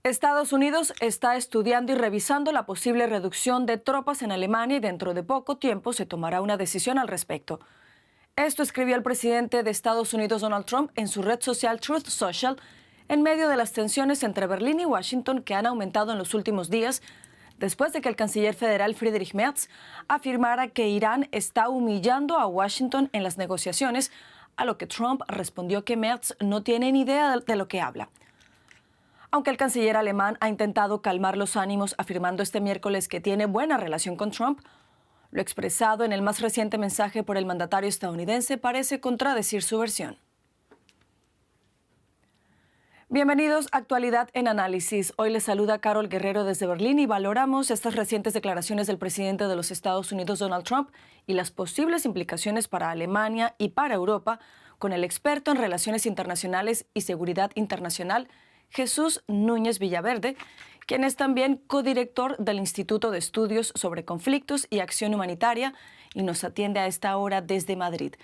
Estados Unidos está estudiando y revisando la posible reducción de tropas en Alemania y dentro de poco tiempo se tomará una decisión al respecto. Esto escribió el presidente de Estados Unidos, Donald Trump, en su red social Truth Social, en medio de las tensiones entre Berlín y Washington que han aumentado en los últimos días, después de que el canciller federal Friedrich Merz afirmara que Irán está humillando a Washington en las negociaciones, a lo que Trump respondió que Merz no tiene ni idea de lo que habla. Aunque el canciller alemán ha intentado calmar los ánimos afirmando este miércoles que tiene buena relación con Trump, lo expresado en el más reciente mensaje por el mandatario estadounidense parece contradecir su versión. Bienvenidos a Actualidad en Análisis. Hoy les saluda Carol Guerrero desde Berlín y valoramos estas recientes declaraciones del presidente de los Estados Unidos, Donald Trump, y las posibles implicaciones para Alemania y para Europa con el experto en relaciones internacionales y seguridad internacional, Jesús Núñez Villaverde, quien es también codirector del Instituto de Estudios sobre Conflictos y Acción Humanitaria y nos atiende a esta hora desde Madrid.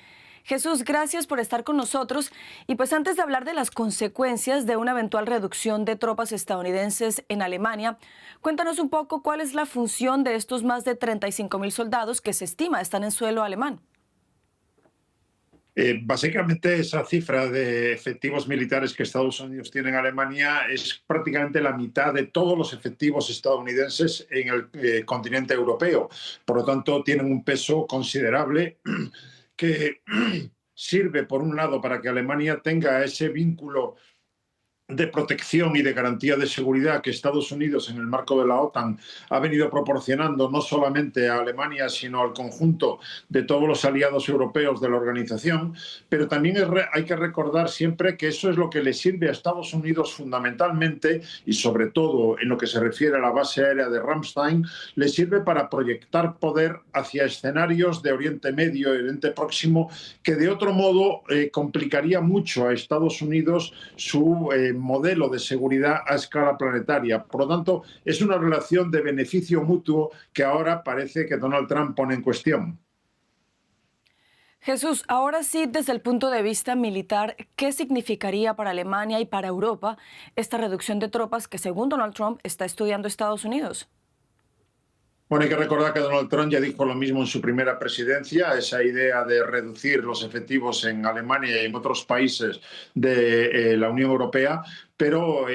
Jesús, gracias por estar con nosotros. Y pues antes de hablar de las consecuencias de una eventual reducción de tropas estadounidenses en Alemania, cuéntanos un poco cuál es la función de estos más de 35.000 soldados que se estima están en suelo alemán. Básicamente esa cifra de efectivos militares que Estados Unidos tiene en Alemania es prácticamente la mitad de todos los efectivos estadounidenses en el continente europeo. Por lo tanto, tienen un peso considerable que sirve, por un lado, para que Alemania tenga ese vínculo de protección y de garantía de seguridad que Estados Unidos, en el marco de la OTAN, ha venido proporcionando no solamente a Alemania, sino al conjunto de todos los aliados europeos de la organización. Pero también hay que recordar siempre que eso es lo que le sirve a Estados Unidos fundamentalmente, y sobre todo en lo que se refiere a la base aérea de Ramstein, le sirve para proyectar poder hacia escenarios de Oriente Medio y Oriente Próximo que de otro modo complicaría mucho a Estados Unidos su modelo de seguridad a escala planetaria. Por lo tanto, es una relación de beneficio mutuo que ahora parece que Donald Trump pone en cuestión. Jesús, ahora sí, desde el punto de vista militar, ¿qué significaría para Alemania y para Europa esta reducción de tropas que, según Donald Trump, está estudiando Estados Unidos? Bueno, hay que recordar que Donald Trump ya dijo lo mismo en su primera presidencia, esa idea de reducir los efectivos en Alemania y en otros países de la Unión Europea, pero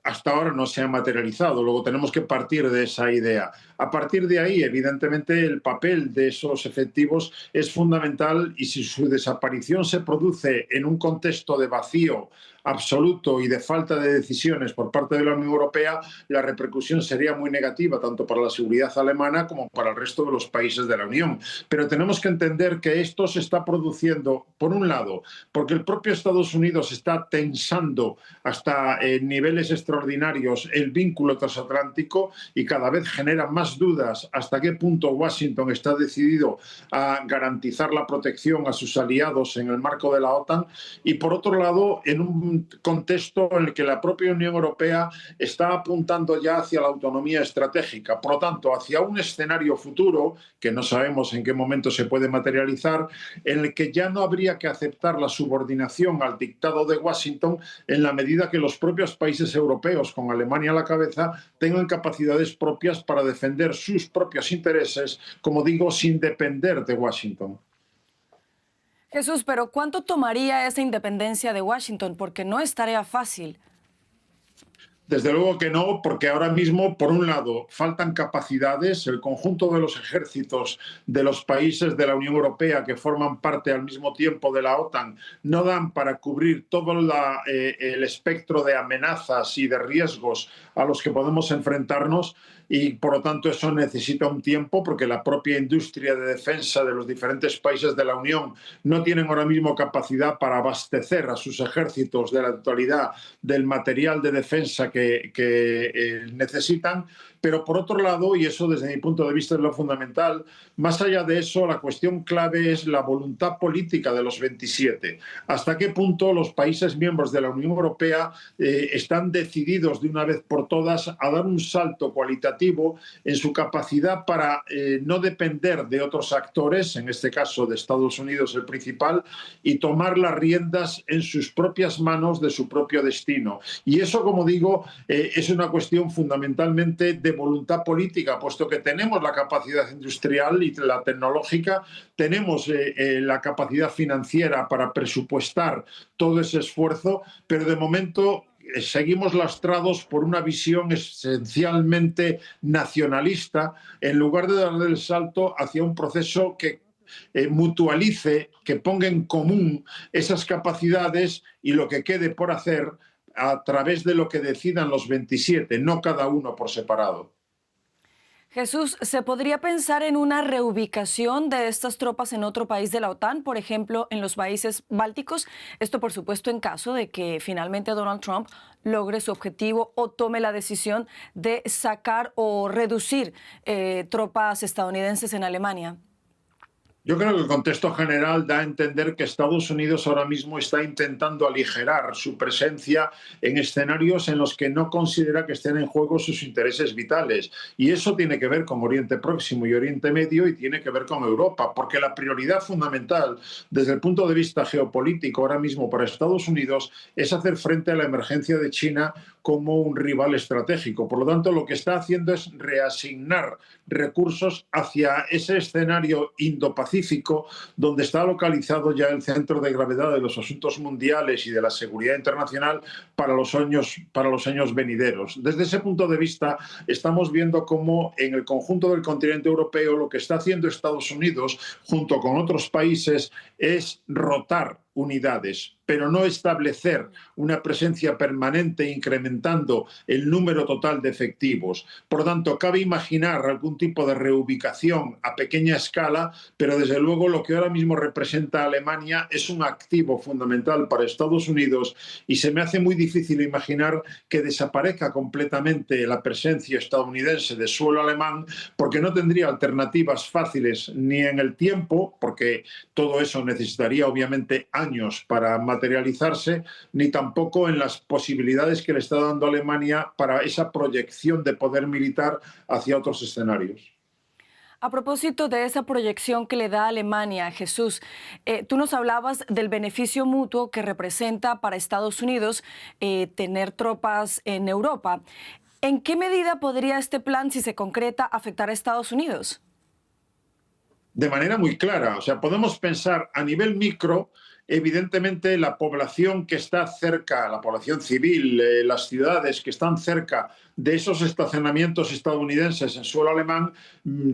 hasta ahora no se ha materializado. Luego tenemos que partir de esa idea. A partir de ahí, evidentemente, el papel de esos efectivos es fundamental y si su desaparición se produce en un contexto de vacío absoluto y de falta de decisiones por parte de la Unión Europea, la repercusión sería muy negativa tanto para la seguridad alemana como para el resto de los países de la Unión. Pero tenemos que entender que esto se está produciendo, por un lado, porque el propio Estados Unidos está tensando hasta niveles extraordinarios el vínculo transatlántico y cada vez genera más dudas hasta qué punto Washington está decidido a garantizar la protección a sus aliados en el marco de la OTAN y, por otro lado, en un contexto en el que la propia Unión Europea está apuntando ya hacia la autonomía estratégica, por lo tanto, hacia un escenario futuro, que no sabemos en qué momento se puede materializar, en el que ya no habría que aceptar la subordinación al dictado de Washington en la medida que los propios países europeos, con Alemania a la cabeza, tengan capacidades propias para defender sus propios intereses, como digo, sin depender de Washington. Jesús, pero ¿cuánto tomaría esa independencia de Washington? Porque no es tarea fácil. Desde luego que no, porque ahora mismo, por un lado, faltan capacidades. El conjunto de los ejércitos de los países de la Unión Europea que forman parte al mismo tiempo de la OTAN no dan para cubrir todo el espectro de amenazas y de riesgos a los que podemos enfrentarnos y, por lo tanto, eso necesita un tiempo porque la propia industria de defensa de los diferentes países de la Unión no tienen ahora mismo capacidad para abastecer a sus ejércitos de la totalidad del material de defensa que necesitan, Pero por otro lado, y eso desde mi punto de vista es lo fundamental, más allá de eso, la cuestión clave es la voluntad política de los 27. ¿Hasta qué punto los países miembros de la Unión Europea están decididos de una vez por todas a dar un salto cualitativo en su capacidad para no depender de otros actores, en este caso de Estados Unidos el principal, y tomar las riendas en sus propias manos de su propio destino? Y eso, como digo, es una cuestión fundamentalmente de voluntad política, puesto que tenemos la capacidad industrial y la tecnológica, tenemos la capacidad financiera para presupuestar todo ese esfuerzo, pero de momento seguimos lastrados por una visión esencialmente nacionalista, en lugar de darle el salto hacia un proceso que mutualice, que ponga en común esas capacidades y lo que quede por hacer a través de lo que decidan los 27, no cada uno por separado. Jesús, ¿se podría pensar en una reubicación de estas tropas en otro país de la OTAN, por ejemplo, en los países bálticos? Esto, por supuesto, en caso de que finalmente Donald Trump logre su objetivo o tome la decisión de sacar o reducir tropas estadounidenses en Alemania. Yo creo que el contexto general da a entender que Estados Unidos ahora mismo está intentando aligerar su presencia en escenarios en los que no considera que estén en juego sus intereses vitales. Y eso tiene que ver con Oriente Próximo y Oriente Medio, y tiene que ver con Europa, porque la prioridad fundamental desde el punto de vista geopolítico ahora mismo para Estados Unidos es hacer frente a la emergencia de China como un rival estratégico. Por lo tanto, lo que está haciendo es reasignar recursos hacia ese escenario Indo-Pacífico, donde está localizado ya el centro de gravedad de los asuntos mundiales y de la seguridad internacional para los años venideros. Desde ese punto de vista, estamos viendo cómo en el conjunto del continente europeo lo que está haciendo Estados Unidos, junto con otros países, es rotar unidades, pero no establecer una presencia permanente incrementando el número total de efectivos. Por lo tanto, cabe imaginar algún tipo de reubicación a pequeña escala, pero desde luego lo que ahora mismo representa Alemania es un activo fundamental para Estados Unidos, y se me hace muy difícil imaginar que desaparezca completamente la presencia estadounidense de suelo alemán, porque no tendría alternativas fáciles ni en el tiempo, porque todo eso necesitaría obviamente años para materializarse, ni tampoco en las posibilidades que le está dando Alemania para esa proyección de poder militar hacia otros escenarios. A propósito de esa proyección que le da Alemania, Jesús, tú nos hablabas del beneficio mutuo que representa para Estados Unidos tener tropas en Europa. ¿En qué medida podría este plan, si se concreta, afectar a Estados Unidos? De manera muy clara. O sea, podemos pensar a nivel micro. Evidentemente, la población que está cerca, la población civil, las ciudades que están cerca de esos estacionamientos estadounidenses en suelo alemán,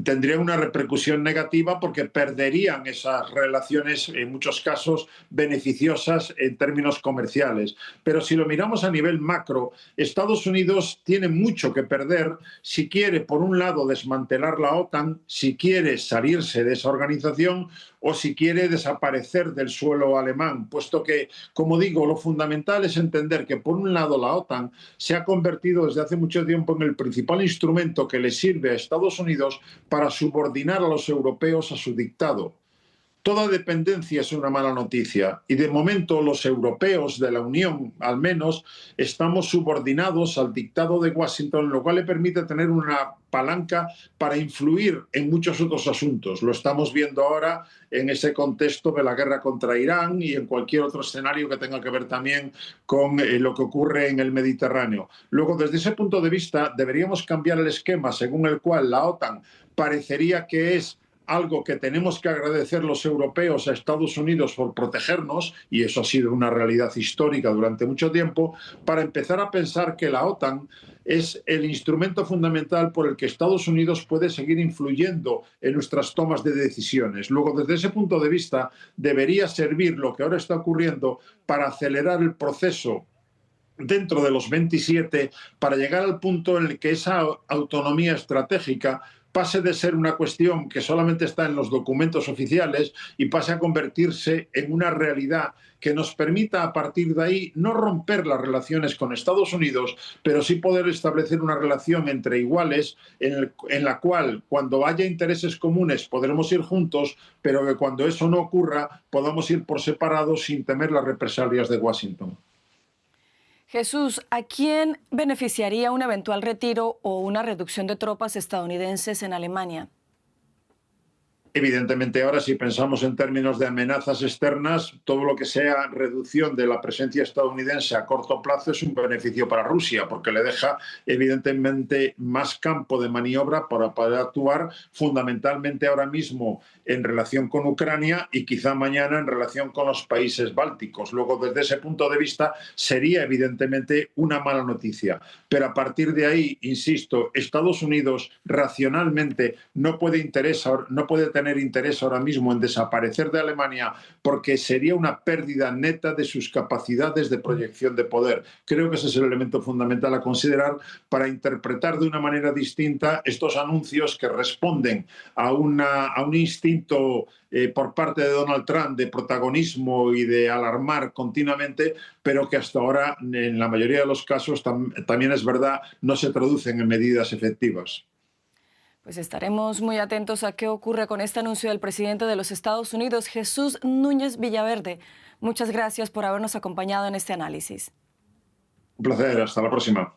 tendría una repercusión negativa, porque perderían esas relaciones, en muchos casos, beneficiosas en términos comerciales. Pero si lo miramos a nivel macro, Estados Unidos tiene mucho que perder si quiere, por un lado, desmantelar la OTAN, si quiere salirse de esa organización, o si quiere desaparecer del suelo alemán, puesto que, como digo, lo fundamental es entender que, por un lado, la OTAN se ha convertido desde hace mucho tiempo en el principal instrumento que le sirve a Estados Unidos para subordinar a los europeos a su dictado. Toda dependencia es una mala noticia, y de momento los europeos de la Unión, al menos, estamos subordinados al dictado de Washington, lo cual le permite tener una palanca para influir en muchos otros asuntos. Lo estamos viendo ahora en ese contexto de la guerra contra Irán y en cualquier otro escenario que tenga que ver también con lo que ocurre en el Mediterráneo. Luego, desde ese punto de vista, deberíamos cambiar el esquema según el cual la OTAN parecería que es algo que tenemos que agradecer los europeos a Estados Unidos por protegernos, y eso ha sido una realidad histórica durante mucho tiempo, para empezar a pensar que la OTAN es el instrumento fundamental por el que Estados Unidos puede seguir influyendo en nuestras tomas de decisiones. Luego, desde ese punto de vista, debería servir lo que ahora está ocurriendo para acelerar el proceso dentro de los 27, para llegar al punto en el que esa autonomía estratégica pase de ser una cuestión que solamente está en los documentos oficiales y pase a convertirse en una realidad que nos permita a partir de ahí no romper las relaciones con Estados Unidos, pero sí poder establecer una relación entre iguales en la cual cuando haya intereses comunes podremos ir juntos, pero que cuando eso no ocurra podamos ir por separado sin temer las represalias de Washington. Jesús, ¿a quién beneficiaría un eventual retiro o una reducción de tropas estadounidenses en Alemania? Evidentemente, ahora si pensamos en términos de amenazas externas, todo lo que sea reducción de la presencia estadounidense a corto plazo es un beneficio para Rusia, porque le deja evidentemente más campo de maniobra para poder actuar fundamentalmente ahora mismo en relación con Ucrania y quizá mañana en relación con los países bálticos. Luego, desde ese punto de vista, sería evidentemente una mala noticia. Pero a partir de ahí, insisto, Estados Unidos racionalmente no puede tener interés ahora mismo en desaparecer de Alemania porque sería una pérdida neta de sus capacidades de proyección de poder. Creo que ese es el elemento fundamental a considerar para interpretar de una manera distinta estos anuncios que responden a un instinto por parte de Donald Trump de protagonismo y de alarmar continuamente, pero que hasta ahora, en la mayoría de los casos, también es verdad, no se traducen en medidas efectivas. Pues estaremos muy atentos a qué ocurre con este anuncio del presidente de los Estados Unidos, Jesús Núñez Villaverde. Muchas gracias por habernos acompañado en este análisis. Un placer, hasta la próxima.